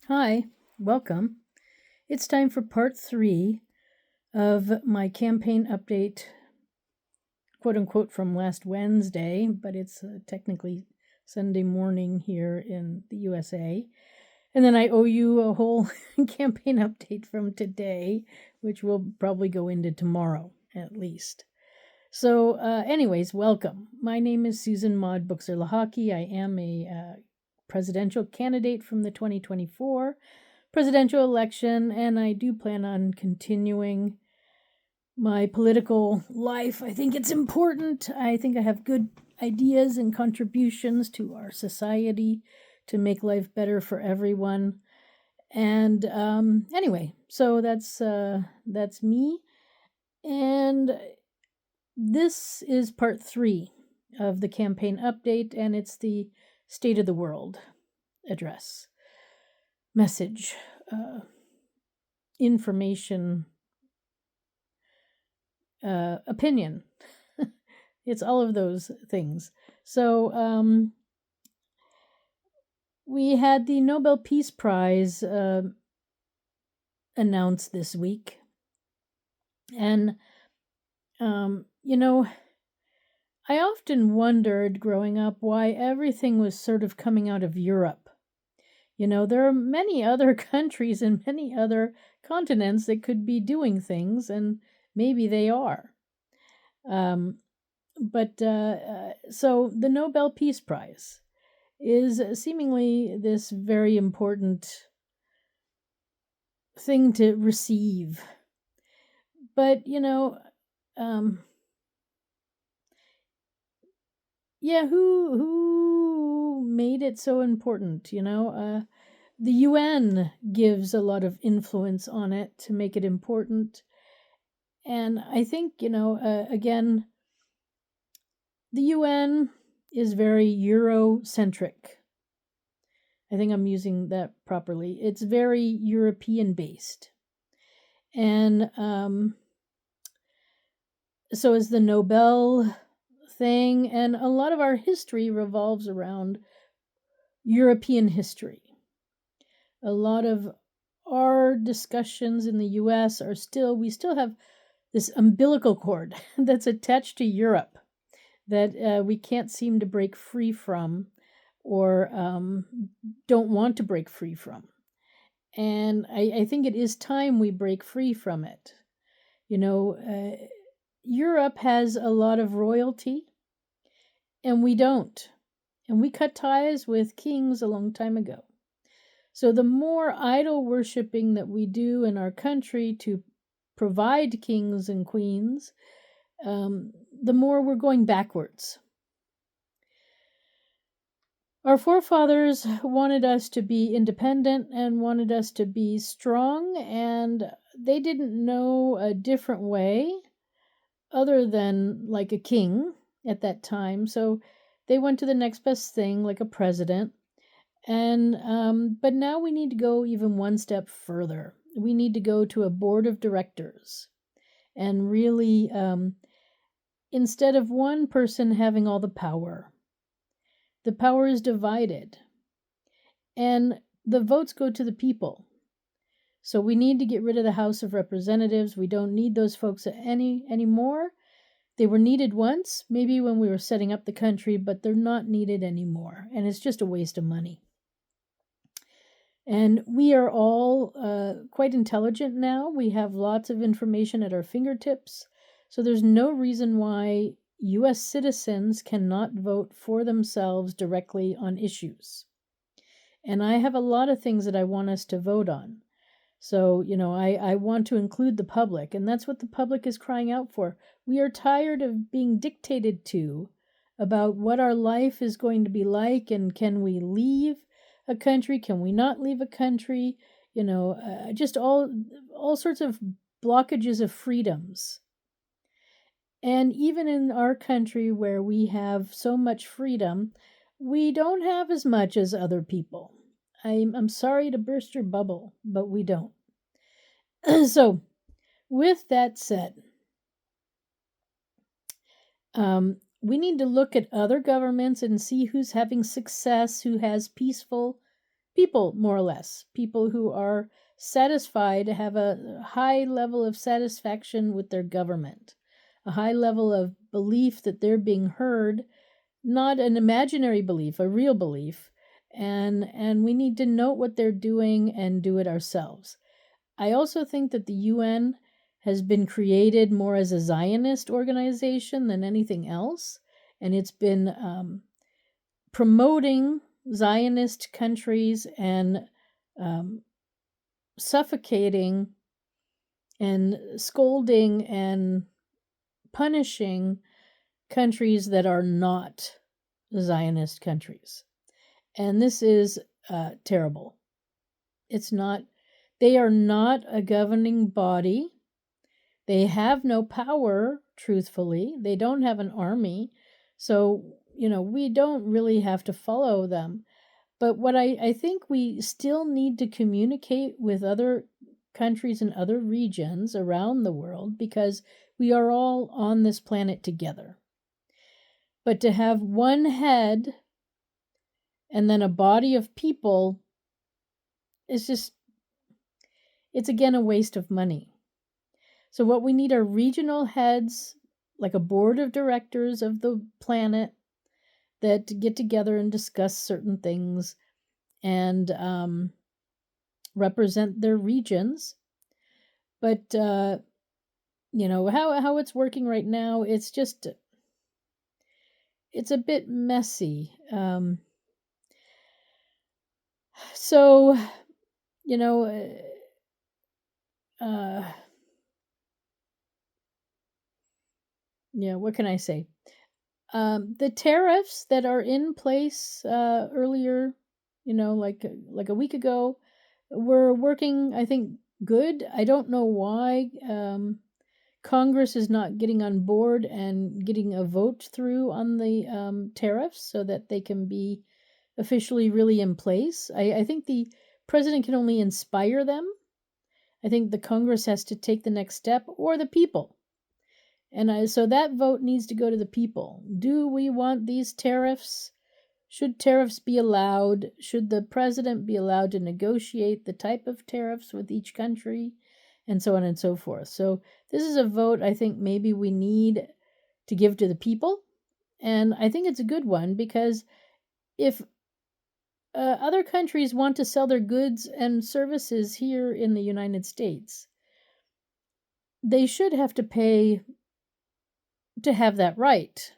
Hi, welcome. It's time for part 3 of my campaign update, quote unquote, from last Wednesday, but it's technically Sunday morning here in the USA. And then I owe you a whole campaign update from today, which will probably go into tomorrow at least. So, anyways, welcome. My name is Susan Maud Buchser-Lochocki. I am a presidential candidate from the 2024 presidential election, and I do plan on continuing my political life. I think it's important. I think I have good ideas and contributions to our society to make life better for everyone. And anyway, so that's me. And this is part 3 of the campaign update, and it's the State of the World address. Message, information, opinion. It's all of those things. So we had the Nobel Peace Prize announced this week. And, I often wondered growing up why everything was sort of coming out of Europe. There are many other countries and many other continents that could be doing things, and maybe they are. So the Nobel Peace Prize is seemingly this very important thing to receive. But, who made it so important? The UN gives a lot of influence on it to make it important. And I think, again, the UN is very Eurocentric. I think I'm using that properly. It's very European based. And so is the Nobel thing, and a lot of our history revolves around European history. A lot of our discussions in the US we still have this umbilical cord that's attached to Europe that we can't seem to break free from, or don't want to break free from. And I think it is time we break free from it. Europe has a lot of royalty, and we don't. And we cut ties with kings a long time ago. So the more idol worshipping that we do in our country to provide kings and queens, the more we're going backwards. Our forefathers wanted us to be independent and wanted us to be strong, and they didn't know a different way other than like a king at that time. So they went to the next best thing, like a president. And but now we need to go even one step further. We need to go to a board of directors, and really, instead of one person having all the power is divided, and the votes go to the people. So we need to get rid of the House of Representatives. We don't need those folks anymore. They were needed once, maybe when we were setting up the country, but they're not needed anymore, and it's just a waste of money. And we are all quite intelligent now. We have lots of information at our fingertips. So there's no reason why U.S. citizens cannot vote for themselves directly on issues. And I have a lot of things that I want us to vote on. So, I want to include the public, and that's what the public is crying out for. We are tired of being dictated to about what our life is going to be like, and can we leave a country? Can we not leave a country? Just all sorts of blockages of freedoms. And even in our country where we have so much freedom, we don't have as much as other people. I'm sorry to burst your bubble, but we don't. So, with that said, we need to look at other governments and see who's having success, who has peaceful people, more or less, people who are satisfied, have a high level of satisfaction with their government, a high level of belief that they're being heard, not an imaginary belief, a real belief, and we need to note what they're doing and do it ourselves. I also think that the UN has been created more as a Zionist organization than anything else, and it's been promoting Zionist countries and suffocating and scolding and punishing countries that are not Zionist countries. And this is terrible. It's not, they are not a governing body. They have no power, truthfully. They don't have an army. So, we don't really have to follow them. But what I think we still need to communicate with other countries and other regions around the world, because we are all on this planet together. But to have one head and then a body of people is just, it's again a waste of money. So what we need are regional heads, like a board of directors of the planet, that get together and discuss certain things and represent their regions. But how it's working right now, it's a bit messy. What can I say? The tariffs that are in place earlier, like a week ago, were working, I think, good. I don't know why Congress is not getting on board and getting a vote through on the tariffs so that they can be officially really in place. I think the president can only inspire them. I think the Congress has to take the next step, or the people. And so that vote needs to go to the people. Do we want these tariffs? Should tariffs be allowed? Should the president be allowed to negotiate the type of tariffs with each country? And so on and so forth. So this is a vote I think maybe we need to give to the people. And I think it's a good one, because if other countries want to sell their goods and services here in the United States, they should have to pay to have that right.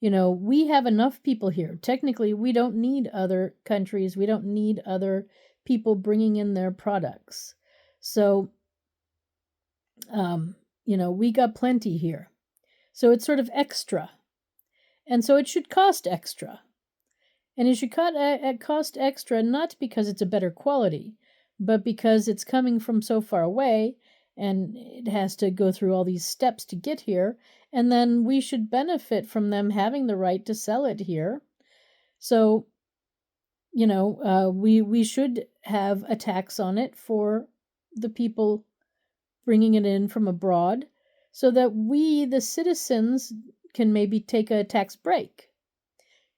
We have enough people here. Technically, we don't need other countries. We don't need other people bringing in their products. So, we got plenty here. So it's sort of extra. And so it should cost extra. And it should cost extra, not because it's a better quality, but because it's coming from so far away, and it has to go through all these steps to get here, and then we should benefit from them having the right to sell it here. So, we should have a tax on it for the people bringing it in from abroad, so that we, the citizens, can maybe take a tax break.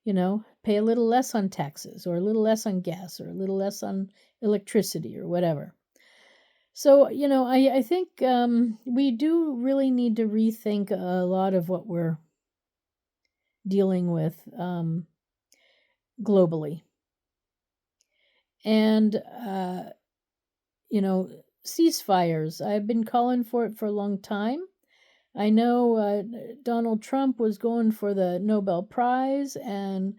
Pay a little less on taxes, or a little less on gas, or a little less on electricity, or whatever. So, I think we do really need to rethink a lot of what we're dealing with globally. And, ceasefires. I've been calling for it for a long time. I know Donald Trump was going for the Nobel Prize and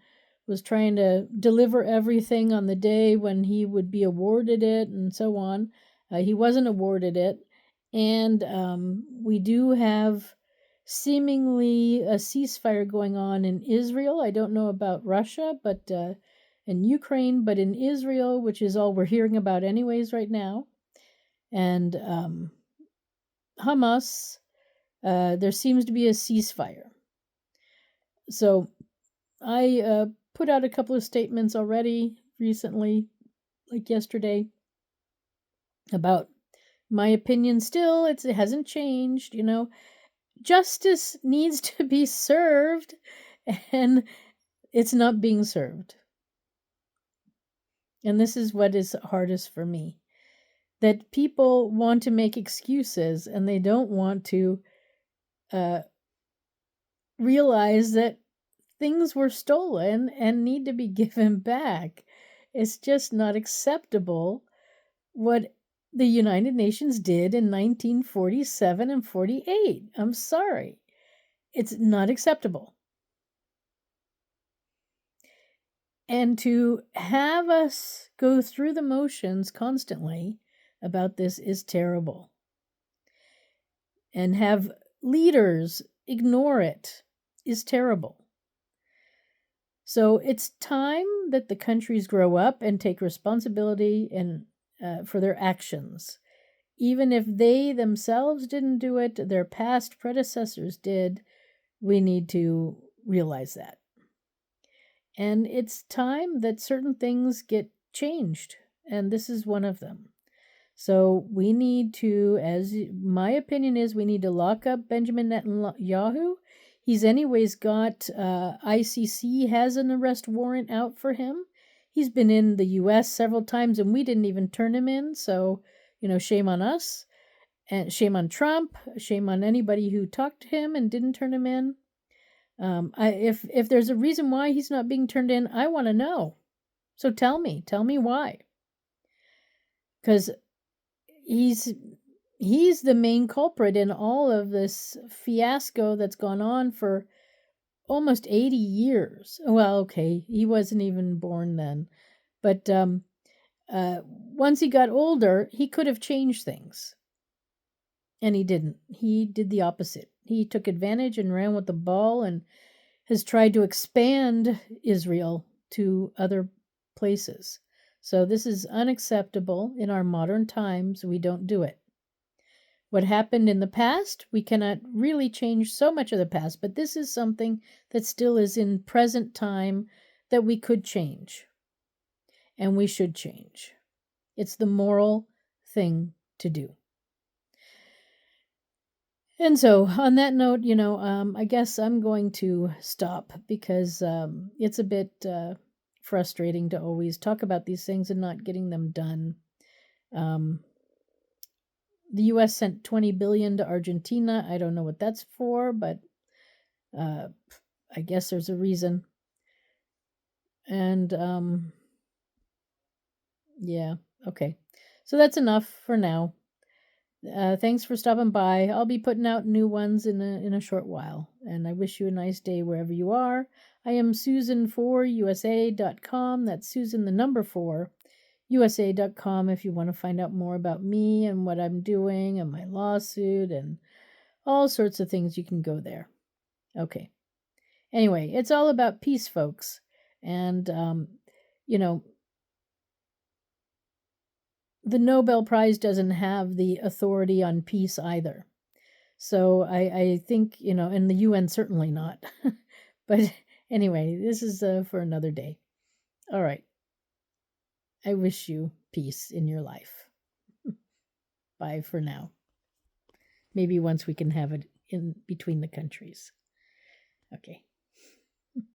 was trying to deliver everything on the day when he would be awarded it, and so on. He wasn't awarded it. And we do have seemingly a ceasefire going on in Israel. I don't know about Russia, but in Ukraine, but in Israel, which is all we're hearing about anyways right now. And Hamas, there seems to be a ceasefire. So I put out a couple of statements already recently, like yesterday, about my opinion. Still, it hasn't changed. Justice needs to be served, and it's not being served. and this is what is hardest for me, that people want to make excuses and they don't want to realize that things were stolen and need to be given back. It's just not acceptable what the United Nations did in 1947 and 48. I'm sorry. It's not acceptable. And to have us go through the motions constantly about this is terrible. And have leaders ignore it is terrible. So it's time that the countries grow up and take responsibility for their actions. Even if they themselves didn't do it, their past predecessors did, we need to realize that. And it's time that certain things get changed, and this is one of them. So we need to, as my opinion is, we need to lock up Benjamin Netanyahu. He's anyways got, ICC has an arrest warrant out for him. He's been in the U.S. several times, and we didn't even turn him in, so, shame on us. And shame on Trump, shame on anybody who talked to him and didn't turn him in. If there's a reason why he's not being turned in, I want to know. So tell me why. Because he's the main culprit in all of this fiasco that's gone on for almost 80 years. Well, okay, he wasn't even born then. But once he got older, he could have changed things. And he didn't. He did the opposite. He took advantage and ran with the ball and has tried to expand Israel to other places. So this is unacceptable in our modern times. We don't do it. What happened in the past, we cannot really change so much of the past, but this is something that still is in present time that we could change. And we should change. It's the moral thing to do. And so, on that note, I guess I'm going to stop because it's a bit frustrating to always talk about these things and not getting them done. The U.S. sent $20 billion to Argentina. I don't know what that's for, but I guess there's a reason. And yeah, okay. So that's enough for now. Thanks for stopping by. I'll be putting out new ones in a short while, and I wish you a nice day wherever you are. I am Susan4USA.com. That's Susan the number 4 USA.com if you want to find out more about me and what I'm doing and my lawsuit and all sorts of things. You can go there. Okay. Anyway, it's all about peace, folks, and the Nobel Prize doesn't have the authority on peace either. So I think, and the UN certainly not. But anyway, this is for another day. All right. I wish you peace in your life. Bye for now. Maybe once we can have it in between the countries. Okay.